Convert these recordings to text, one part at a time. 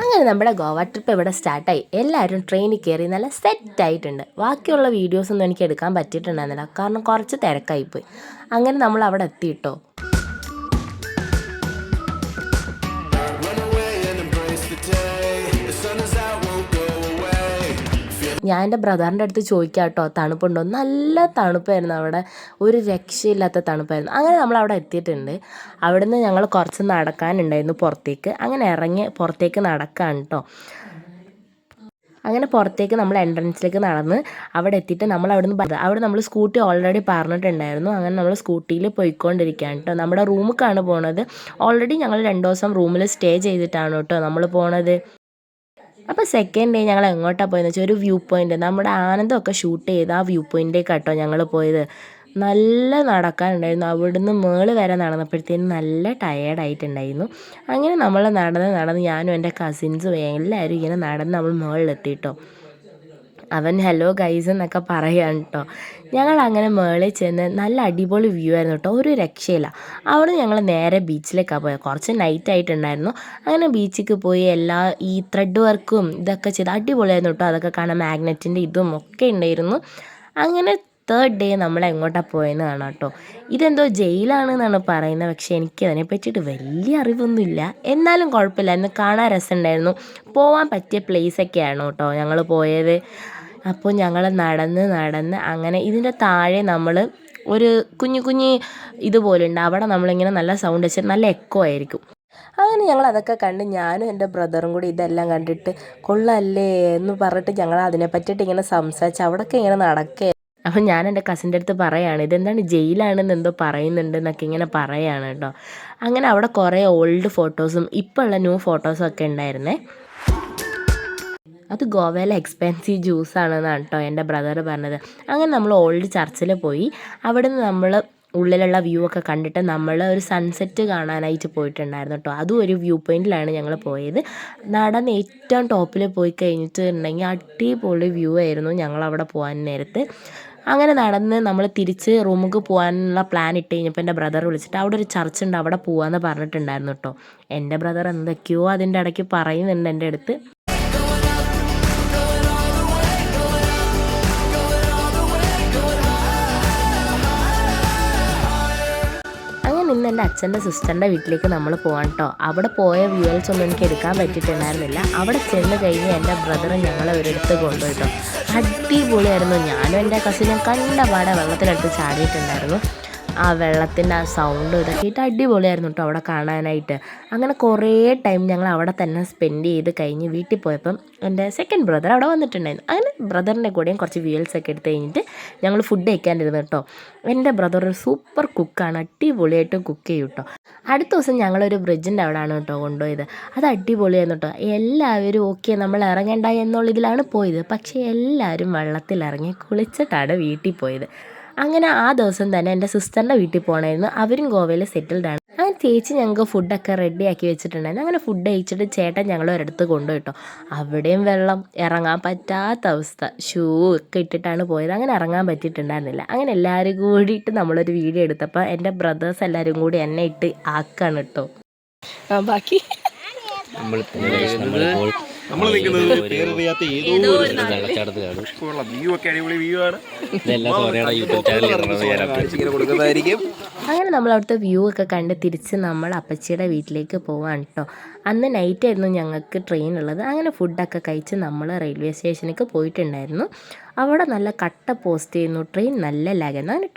അങ്ങനെ നമ്മുടെ ഗോവ ട്രിപ്പ് ഇവിടെ സ്റ്റാർട്ടായി. എല്ലാവരും ട്രെയിനിൽ കയറി നല്ല സെറ്റായിട്ടുണ്ട്. ബാക്കിയുള്ള വീഡിയോസൊന്നും എനിക്ക് എടുക്കാൻ പറ്റിയിട്ടുണ്ടായിരുന്നില്ല, കാരണം കുറച്ച് തിരക്കായിപ്പോയി. അങ്ങനെ നമ്മൾ അവിടെ എത്തിയിട്ടോ. ഞാൻ എൻ്റെ ബ്രദറിൻ്റെ അടുത്ത് ചോദിക്കാം കേട്ടോ, തണുപ്പുണ്ടോ? നല്ല തണുപ്പായിരുന്നു അവിടെ, ഒരു രക്ഷയില്ലാത്ത തണുപ്പായിരുന്നു. അങ്ങനെ നമ്മൾ അവിടെ എത്തിയിട്ടുണ്ട്. അവിടുന്ന് ഞങ്ങൾ കുറച്ച് നടക്കാനുണ്ടായിരുന്നു പുറത്തേക്ക്. അങ്ങനെ ഇറങ്ങി പുറത്തേക്ക് നടക്കാൻ കേട്ടോ. അങ്ങനെ പുറത്തേക്ക് നമ്മൾ എൻട്രൻസിലേക്ക് നടന്ന് അവിടെ എത്തിയിട്ട് നമ്മൾ അവിടെ നമ്മൾ സ്കൂട്ടി ഓൾറെഡി പറഞ്ഞിട്ടുണ്ടായിരുന്നു. അങ്ങനെ നമ്മൾ സ്കൂട്ടിയിൽ പോയിക്കൊണ്ടിരിക്കുകയാണ് കേട്ടോ. നമ്മുടെ റൂമിലേക്കാണ് പോണത്. ഓൾറെഡി ഞങ്ങൾ 2 ദിവസം റൂമിൽ സ്റ്റേ ചെയ്തിട്ടാണ് കേട്ടോ നമ്മൾ പോണത്. അപ്പോൾ സെക്കൻഡ് ഡേ ഞങ്ങൾ എങ്ങോട്ടാണ് പോയതെന്ന് വെച്ചാൽ ഒരു വ്യൂ പോയിൻ്റ്, നമ്മുടെ ആനന്ദമൊക്കെ ഷൂട്ട് ചെയ്ത് ആ വ്യൂ പോയിൻ്റേക്ക് കേട്ടോ ഞങ്ങൾ പോയത്. നല്ല നടക്കാനുണ്ടായിരുന്നു. അവിടുന്ന് മേള് വരെ നടന്നപ്പോഴത്തേനും നല്ല ടയേർഡായിട്ടുണ്ടായിരുന്നു. അങ്ങനെ നമ്മൾ നടന്ന് ഞാനും എൻ്റെ കസിൻസും എല്ലാവരും ഇങ്ങനെ നടന്ന് നമ്മൾ മേളിലെത്തിയിട്ടോ. അവൻ ഹലോ ഗൈസ് എന്നൊക്കെ പറയുകയാണ് കേട്ടോ. ഞങ്ങൾ അങ്ങനെ മേളിൽ ചെന്ന് നല്ല അടിപൊളി വ്യൂ ആയിരുന്നു കേട്ടോ, ഒരു രക്ഷയില്ല. അവിടെ ഞങ്ങൾ നേരെ ബീച്ചിലേക്കാണ് പോയത്. കുറച്ച് നൈറ്റ് ആയിട്ടുണ്ടായിരുന്നു. അങ്ങനെ ബീച്ചിലേക്ക് പോയി ഈ ത്രെഡ് വർക്കും ഇതൊക്കെ ചെയ്ത് അടിപൊളിയായിരുന്നു കേട്ടോ. അതൊക്കെ കാണാൻ മാഗ്നറ്റിൻ്റെ ഇതും ഒക്കെ ഉണ്ടായിരുന്നു. അങ്ങനെ തേർഡ് ഡേ നമ്മൾ എങ്ങോട്ടാണ് പോയെന്ന് കാണാം കേട്ടോ. ഇതെന്തോ ജയിലാണെന്നാണ് പറയുന്നത്, പക്ഷേ എനിക്ക് അതിനെ പറ്റിയിട്ട് വലിയ അറിവൊന്നുമില്ല. എന്നാലും കുഴപ്പമില്ലായിരുന്നു, കാണാൻ രസമുണ്ടായിരുന്നു. പോകാൻ പറ്റിയ പ്ലേസൊക്കെയാണ് കേട്ടോ ഞങ്ങൾ പോയത്. അപ്പോൾ ഞങ്ങൾ നടന്ന് അങ്ങനെ ഇതിൻ്റെ താഴെ നമ്മൾ ഒരു കുഞ്ഞു ഇതുപോലെ ഉണ്ട്. അവിടെ നമ്മളിങ്ങനെ നല്ല സൗണ്ട് വെച്ചിട്ട് നല്ല എക്കോ ആയിരിക്കും. അങ്ങനെ ഞങ്ങൾ അതൊക്കെ കണ്ട് ഞാനും എൻ്റെ ബ്രദറും കൂടി ഇതെല്ലാം കണ്ടിട്ട് കൊള്ളല്ലേ എന്ന് പറഞ്ഞിട്ട് ഞങ്ങൾ അതിനെ പറ്റിയിട്ട് ഇങ്ങനെ സംസാരിച്ച് അവിടെയൊക്കെ ഇങ്ങനെ നടക്കുക. അപ്പം ഞാൻ എൻ്റെ കസിൻ്റെ അടുത്ത് പറയുകയാണ്, ഇതെന്താണ് ജയിലാണെന്ന് എന്തോ പറയുന്നുണ്ട് എന്നൊക്കെ ഇങ്ങനെ പറയുകയാണ് കേട്ടോ. അങ്ങനെ അവിടെ കുറേ ഓൾഡ് ഫോട്ടോസും ഇപ്പോൾ ഉള്ള ന്യൂ ഫോട്ടോസും ഒക്കെ ഉണ്ടായിരുന്നേ. അത് ഗോവയിലെ എക്സ്പെൻസീവ് ജ്യൂസാണെന്നാണ് കേട്ടോ എൻ്റെ ബ്രദർ പറഞ്ഞത്. അങ്ങനെ നമ്മൾ ഓൾഡ് ചർച്ചിൽ പോയി. അവിടെ നിന്ന് നമ്മൾ ഉള്ളിലുള്ള വ്യൂ ഒക്കെ കണ്ടിട്ട് നമ്മൾ ഒരു സൺസെറ്റ് കാണാനായിട്ട് പോയിട്ടുണ്ടായിരുന്നു കേട്ടോ. അതും ഒരു വ്യൂ പോയിന്റിലാണ് ഞങ്ങൾ പോയത്. നടന്ന് ഏറ്റവും ടോപ്പിൽ പോയി കഴിഞ്ഞിട്ടുണ്ടെങ്കിൽ അടിപൊളി വ്യൂ ആയിരുന്നു ഞങ്ങളവിടെ പോകാൻ നേരത്ത്. അങ്ങനെ നടന്ന് നമ്മൾ തിരിച്ച് റൂമിലേക്ക് പോകാനുള്ള പ്ലാൻ ഇട്ട് കഴിഞ്ഞപ്പോൾ എൻ്റെ ബ്രദർ വിളിച്ചിട്ട് അവിടെ ഒരു ചർച്ച് ഉണ്ട്, അവിടെ പോകാമെന്ന് പറഞ്ഞിട്ടുണ്ടായിരുന്നു കേട്ടോ. എൻ്റെ ബ്രദർ എന്തൊക്കെയോ അതിൻ്റെ ഇടയ്ക്ക് പറയുന്നുണ്ട് എൻ്റെ അടുത്ത്. ഇന്ന് എൻ്റെ അച്ഛൻ്റെ സിസ്റ്ററിൻ്റെ വീട്ടിലേക്ക് നമ്മൾ പോകാൻ കേട്ടോ. അവിടെ പോയ വ്യൂവൽസ് ഒന്നും എനിക്ക് എടുക്കാൻ പറ്റിയിട്ടുണ്ടായിരുന്നില്ല. അവിടെ ചെന്ന് കഴിഞ്ഞ് എൻ്റെ ബ്രദറും ഞങ്ങളെ ഒരിടത്ത് കൊണ്ടുപോയിട്ടോ. അടിപൊളിയായിരുന്നു. ഞാനും എൻ്റെ കസിനും കണ്ടപാടെ വെള്ളത്തിനടുത്ത് ചാടിയിട്ടുണ്ടായിരുന്നു. ആ വെള്ളത്തിൻ്റെ ആ സൗണ്ടും ഇതൊക്കെ ആയിട്ട് അടിപൊളിയായിരുന്നു കേട്ടോ അവിടെ കാണാനായിട്ട്. അങ്ങനെ കുറേ ടൈം ഞങ്ങൾ അവിടെ തന്നെ സ്പെൻഡ് ചെയ്ത് കഴിഞ്ഞ് വീട്ടിൽ പോയപ്പം എൻ്റെ സെക്കൻഡ് ബ്രദർ അവിടെ വന്നിട്ടുണ്ടായിരുന്നു. അങ്ങനെ ബ്രദറിൻ്റെ കൂടെയും കുറച്ച് വ്യൂവൽസൊക്കെ എടുത്ത് കഴിഞ്ഞിട്ട് ഞങ്ങൾ ഫുഡ് കഴിക്കാനിരുന്നു കേട്ടോ. എൻ്റെ ബ്രദർ ഒരു സൂപ്പർ കുക്കാണ്, അടിപൊളിയായിട്ട് കുക്ക് ചെയ്യും കേട്ടോ. അടുത്ത ദിവസം ഞങ്ങളൊരു ബ്രിഡ്ജിൻ്റെ അവിടെയാണ് കേട്ടോ കൊണ്ടുപോയത്. അത് അടിപൊളിയായിരുന്നു കേട്ടോ. എല്ലാവരും ഓക്കെ നമ്മൾ ഇറങ്ങണ്ട എന്നുള്ളതിലാണ് പോയത്, പക്ഷേ എല്ലാവരും വെള്ളത്തിലിറങ്ങി കുളിച്ചിട്ടാണ് വീട്ടിൽ പോയത്. അങ്ങനെ ആ ദിവസം തന്നെ എൻ്റെ സിസ്റ്ററിൻ്റെ വീട്ടിൽ പോകണമായിരുന്നു. അവരും ഗോവയിൽ സെറ്റിൽഡാണ്. അങ്ങനെ ചേച്ചി ഞങ്ങൾക്ക് ഫുഡൊക്കെ റെഡിയാക്കി വെച്ചിട്ടുണ്ടായിരുന്നു. അങ്ങനെ ഫുഡ് കഴിച്ചിട്ട് ചേട്ടൻ ഞങ്ങൾ ഒരിടത്ത് കൊണ്ടുപോയിട്ടോ. അവിടെയും വെള്ളം, ഇറങ്ങാൻ പറ്റാത്ത അവസ്ഥ. ഷൂ ഒക്കെ ഇട്ടിട്ടാണ് പോയത്. അങ്ങനെ ഇറങ്ങാൻ പറ്റിയിട്ടുണ്ടായിരുന്നില്ല. അങ്ങനെ എല്ലാവരും കൂടിയിട്ട് നമ്മളൊരു വീഡിയോ എടുത്തപ്പോൾ എൻ്റെ ബ്രദേഴ്സ് എല്ലാവരും കൂടി എന്നെ ഇട്ട് ആക്കാണ് കേട്ടോ. ബാക്കി നമ്മൾ നിൽക്കുന്നത് പേരറിയാത്ത ഏതോ ഒരു വെള്ളച്ചാട്ടത്തിലാണ്. വ്യൂ ഒക്കെ അടിപൊളി വ്യൂ ആണ്. കൊടുക്കുന്നതായിരിക്കും. അങ്ങനെ നമ്മൾ അവിടുത്തെ വ്യൂ ഒക്കെ കണ്ട് തിരിച്ച് നമ്മൾ അപ്പച്ചിയുടെ വീട്ടിലേക്ക് പോവാണ് കേട്ടോ. അന്ന് നൈറ്റ് ആയിരുന്നു ഞങ്ങൾക്ക് ട്രെയിൻ ഉള്ളത്. അങ്ങനെ ഫുഡൊക്കെ കഴിച്ച് നമ്മൾ റെയിൽവേ സ്റ്റേഷനിലേക്ക് പോയിട്ടുണ്ടായിരുന്നു. അവിടെ നല്ല കട്ട പോസ്റ്റ് ചെയ്യുന്നു. ട്രെയിൻ നല്ല ലാഗായിരുന്നു. അങ്ങനെ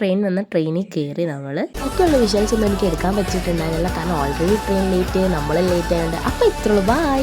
ട്രെയിനിൽ കയറി നമ്മൾ. ഒക്കെയുള്ള വിഷ്വൽസ് ഒന്നും എനിക്ക് എടുക്കാൻ പറ്റിയിട്ടുണ്ടായിരുന്നില്ല, കാരണം ഓൾറെഡി ട്രെയിൻ ലേറ്റ്, നമ്മൾ ലേറ്റ് ആയതുകൊണ്ട്. അപ്പോൾ ഇത്രയുള്ളൂ. ബൈ.